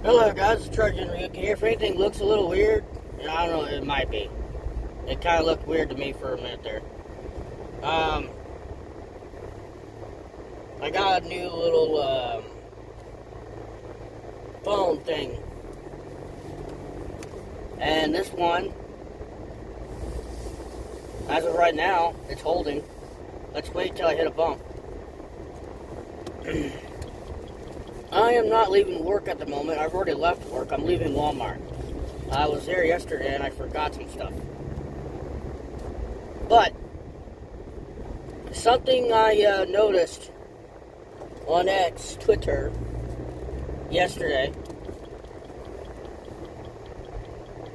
Hello guys, it's Trojan Ryuki here. If anything looks a little weird, I don't know, it might be. It kind of looked weird to me for a minute there. I got a new little phone thing. And this one, as of right now, it's holding. Let's wait till I hit a bump. I am not leaving work at the moment. I've already left work. I'm leaving Walmart. I was there yesterday and I forgot some stuff. But something I noticed on X, Twitter, yesterday.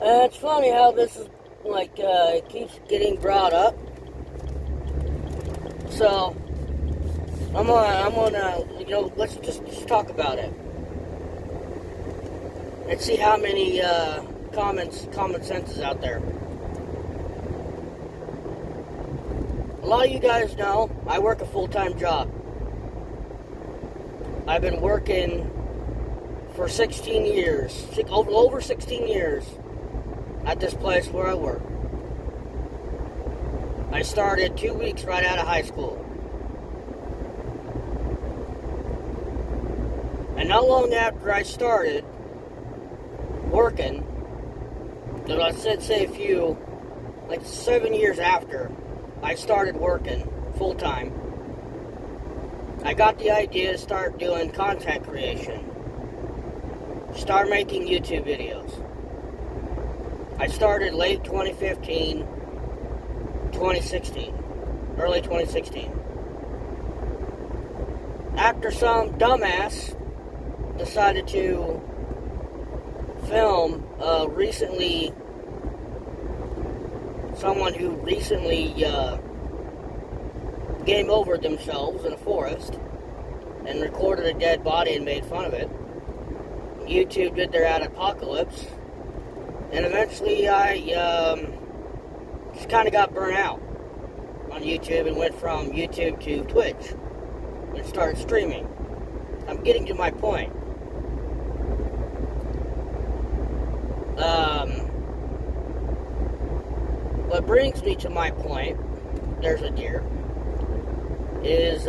It's funny how this is it keeps getting brought up. So I'm gonna, let's just talk about it. Let's see how many common sense is out there. A lot of you guys know I work a full-time job. I've been working for 16 years, over 16 years at this place where I work. I started 2 weeks right out of high school. And not long after I started working, let's say a few, 7 years after I started working full-time, I got the idea to start doing content creation. Start making YouTube videos. I started late 2015, 2016, early 2016. After some dumbass decided to film someone who recently game over themselves in a forest and recorded a dead body and made fun of it. YouTube did their apocalypse, and eventually I just kind of got burnt out on YouTube and went from YouTube to Twitch and started streaming. I'm getting to my point. What brings me to my point, there's a deer, is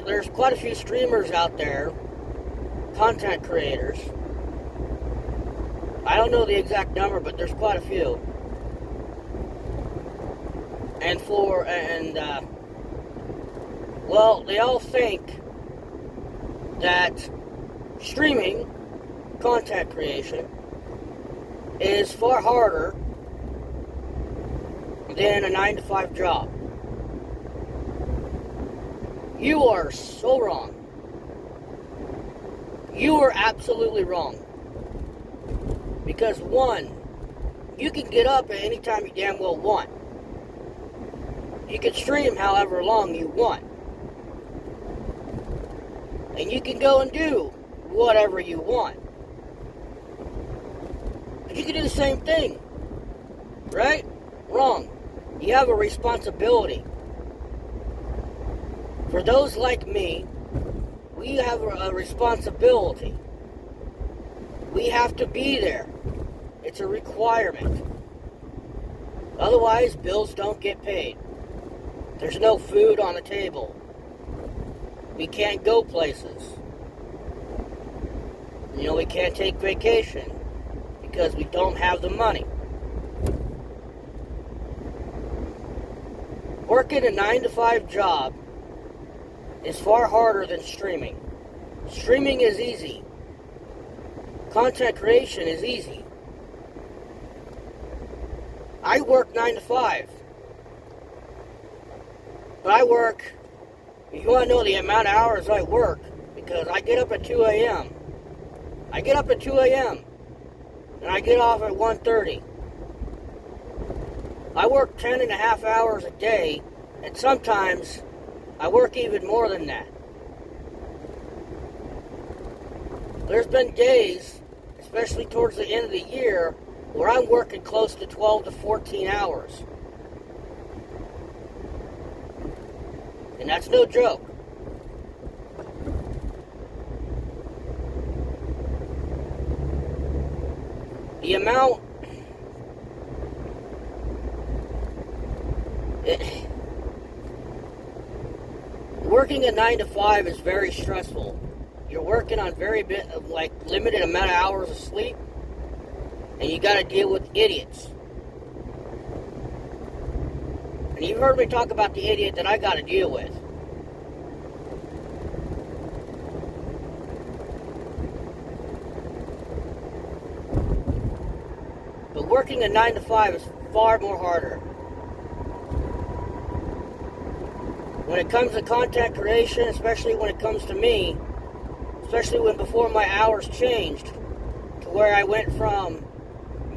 there's quite a few streamers out there, content creators. I don't know the exact number, but there's quite a few. They all think that streaming, content creation, is far harder than a 9-to-5 job. You are so wrong. You are absolutely wrong. Because one, you can get up at any time you damn well want. You can stream however long you want. And you can go and do whatever you want. But you can do the same thing. Right? Wrong. You have a responsibility. For those like me, we have a responsibility. We have to be there. It's a requirement. Otherwise, bills don't get paid. There's no food on the table. We can't go places. We can't take vacation because we don't have the money. Working a 9-to-5 job is far harder than streaming. Streaming is easy. Content creation is easy. I work 9-to-5. But I work, if you want to know the amount of hours I work, because I get up at 2 a.m. I get up at 2 a.m. and I get off at 1:30. I work 10 and a half hours a day, and sometimes I work even more than that. There's been days, especially towards the end of the year, where I'm working close to 12 to 14 hours. And that's no joke. amount... Working a 9 to 5 is very stressful. You're working on limited amount of hours of sleep, and you got to deal with idiots. And you've heard me talk about the idiot that I got to deal with. But working a 9 to 5 is far more harder. When it comes to content creation, especially when it comes to me, especially when before my hours changed to where I went from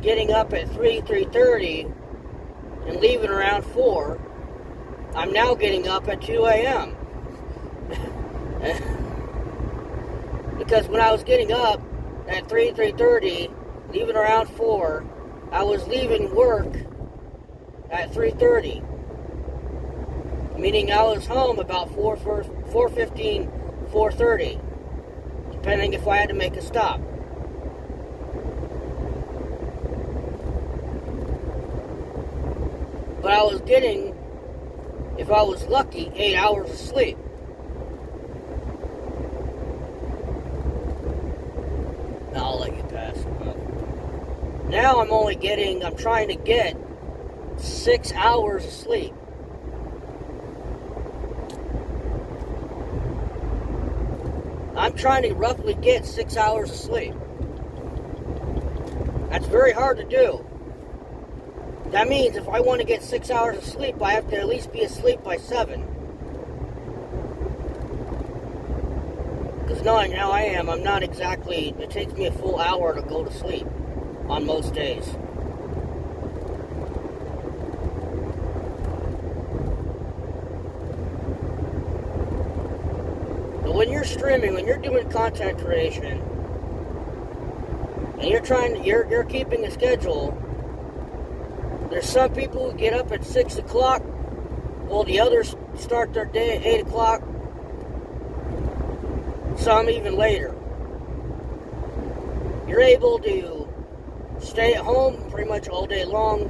getting up at 3:30 and leaving around 4, I'm now getting up at 2 a.m. Because when I was getting up at 3:30, leaving around 4, I was leaving work at 3:30. Meaning I was home about 4:15, 4:30, depending if I had to make a stop. But I was getting, if I was lucky, 8 hours of sleep. Now I'll let you pass. Now I'm trying to get 6 hours of sleep. I'm trying to roughly get 6 hours of sleep. That's very hard to do. That means if I want to get 6 hours of sleep, I have to at least be asleep by 7. Because knowing how I am, it takes me a full hour to go to sleep on most days. When you're streaming, when you're doing content creation, and you're keeping a schedule, there's some people who get up at 6 o'clock, while the others start their day at 8 o'clock, some even later. You're able to stay at home pretty much all day long,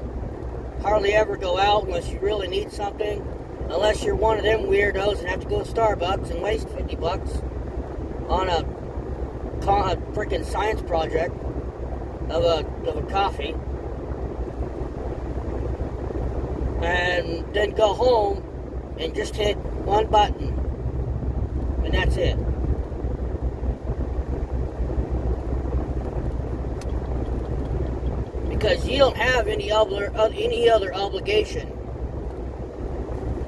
hardly ever go out unless you really need something. Unless you're one of them weirdos and have to go to Starbucks and waste $50 on a freaking science project of a coffee, and then go home and just hit one button, and that's it. Because you don't have any other obligation.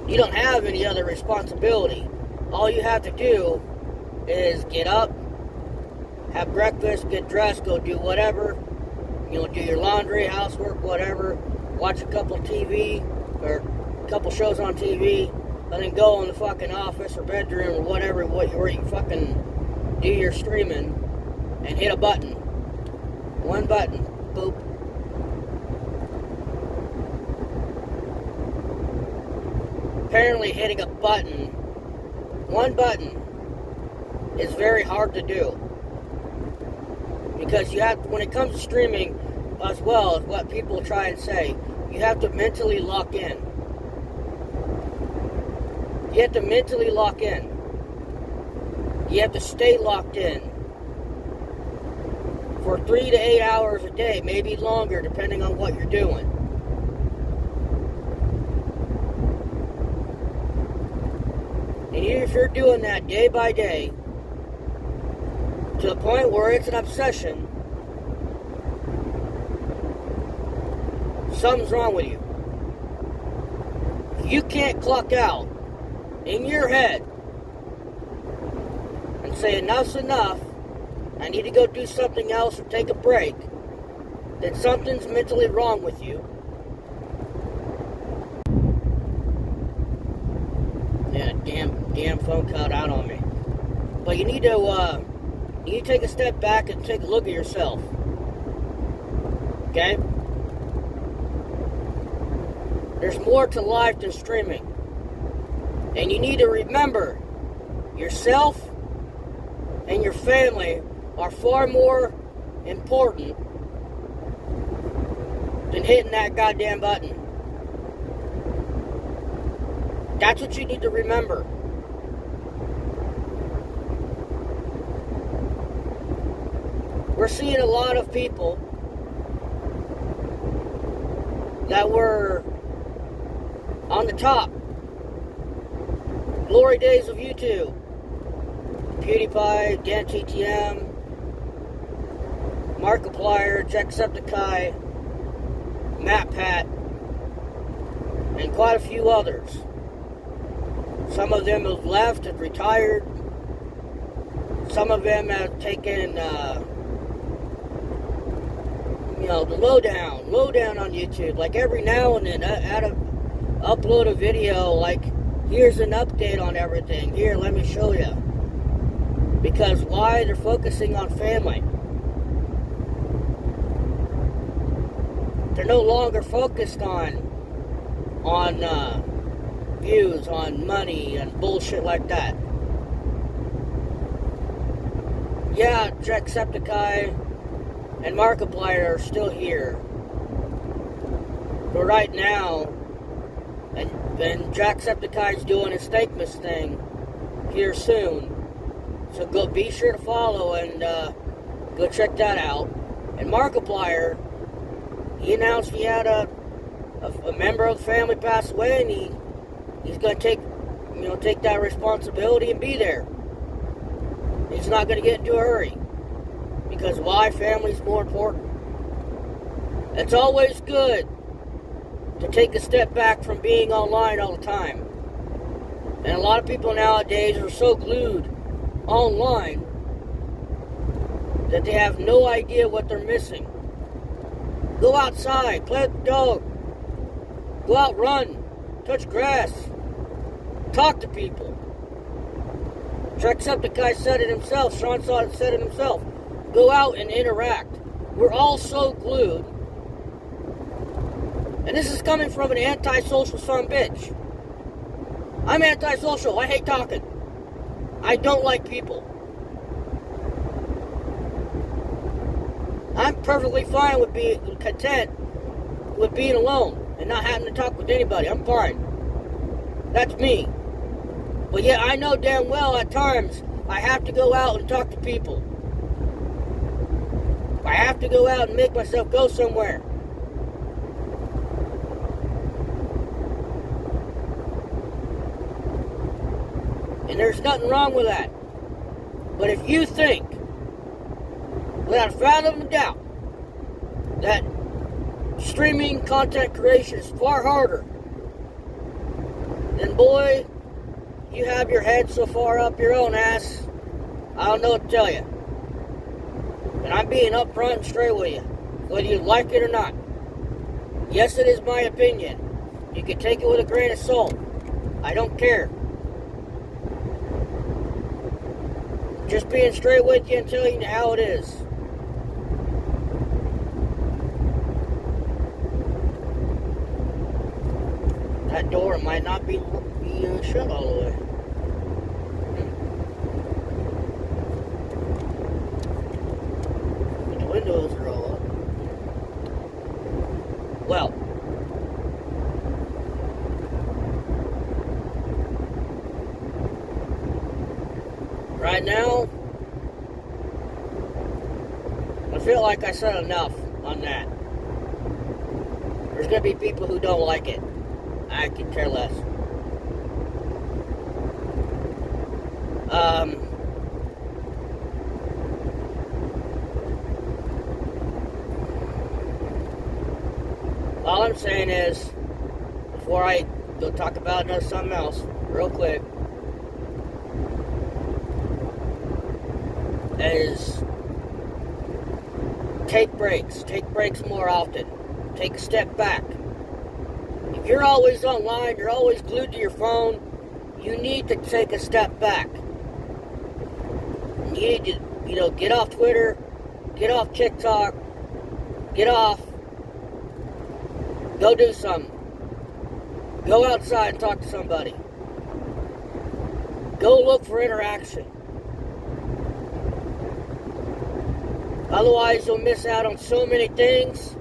You don't have any other responsibility. All you have to do is get up, have breakfast, get dressed, go do whatever. Do your laundry, housework, whatever. Watch a couple TV or a couple shows on TV, and then go in the fucking office or bedroom or whatever, where you fucking do your streaming, and hit a button. One button. Boop. Apparently hitting a button, one button, is very hard to do. Because when it comes to streaming, as well as what people try and say, you have to mentally lock in. You have to mentally lock in. You have to stay locked in for 3 to 8 hours a day, maybe longer, depending on what you're doing. And if you're doing that day by day, to the point where it's an obsession, something's wrong with you. You can't clock out in your head and say enough's enough, I need to go do something else or take a break, then something's mentally wrong with you. Yeah, damn phone cut out on me. But you need to take a step back and take a look at yourself. Okay? There's more to life than streaming. And you need to remember, yourself and your family are far more important than hitting that goddamn button. That's what you need to remember. We're seeing a lot of people that were on the top. Glory days of YouTube. PewDiePie, DanTTM, Markiplier, Jacksepticeye, MatPat, and quite a few others. Some of them have left and retired. Some of them have taken, the lowdown on YouTube. Like every now and then, upload a video, like, here's an update on everything. Here, let me show you. Because why? They're focusing on family. They're no longer focused on views, on money, and bullshit like that. Yeah, Jacksepticeye and Markiplier are still here. But right now, and Jacksepticeye's doing his Steakmas thing here soon. So be sure to follow and go check that out. And Markiplier, he announced he had a member of the family pass away, and he's going to take that responsibility and be there. He's not going to get into a hurry. Because why? Family's more important. It's always good to take a step back from being online all the time. And a lot of people nowadays are so glued online that they have no idea what they're missing. Go outside, play with the dog, go out, run, touch grass, talk to people. Jacksepticeye said it himself, Sean said it himself. Go out and interact. We're all so glued. And this is coming from an antisocial son of a bitch. I'm antisocial. I hate talking. I don't like people. I'm perfectly fine with being content with being alone and not having to talk with anybody. I'm fine. That's me. But yet I know damn well at times I have to go out and talk to people. I have to go out and make myself go somewhere. And there's nothing wrong with that. But if you think, without a fathom of a doubt, that streaming content creation is far harder, then boy, you have your head so far up your own ass, I don't know what to tell you. And I'm being upfront and straight with you, whether you like it or not. Yes, it is my opinion. You can take it with a grain of salt. I don't care. Just being straight with you and telling you how it is. That door might not be shut all the way. But the windows are all up. Well, right now, I feel like I said enough on that. There's going to be people who don't like it. I could care less. All I'm saying is, before I go talk about something else, real quick, is take breaks. Take breaks more often. Take a step back. If you're always online, you're always glued to your phone, you need to take a step back. You need to, get off Twitter, get off TikTok, get off, go do something. Go outside and talk to somebody. Go look for interaction. Otherwise, you'll miss out on so many things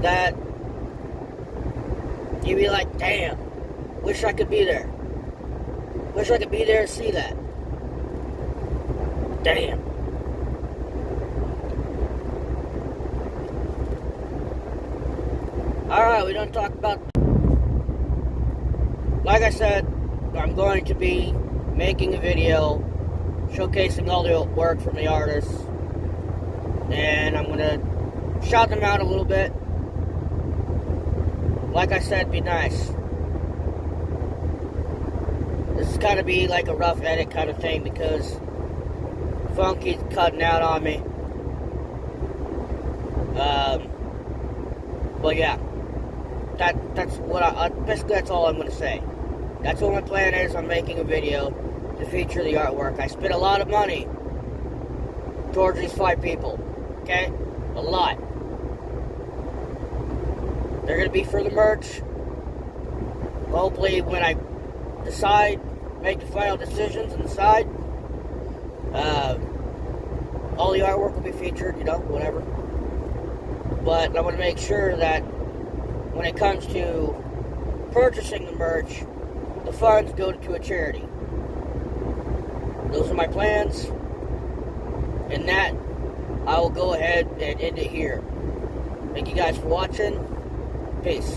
that you'd be like, damn, wish I could be there. Wish I could be there to see that. Damn. Alright, we don't talk about... Like I said, I'm going to be making a video showcasing all the work from the artists. And I'm going to shout them out a little bit. Like I said, be nice. This is going to be like a rough edit kind of thing because Funky's cutting out on me. But yeah, that's what basically that's all I'm going to say. That's what my plan is on making a video to feature the artwork. I spent a lot of money towards these 5 people, okay? A lot. They're going to be for the merch. Hopefully when I decide, make the final decisions and decide, all the artwork will be featured, you know, whatever. But I want to make sure that when it comes to purchasing the merch, the funds go to a charity. Those are my plans. And that, I will go ahead and end it here. Thank you guys for watching. Peace.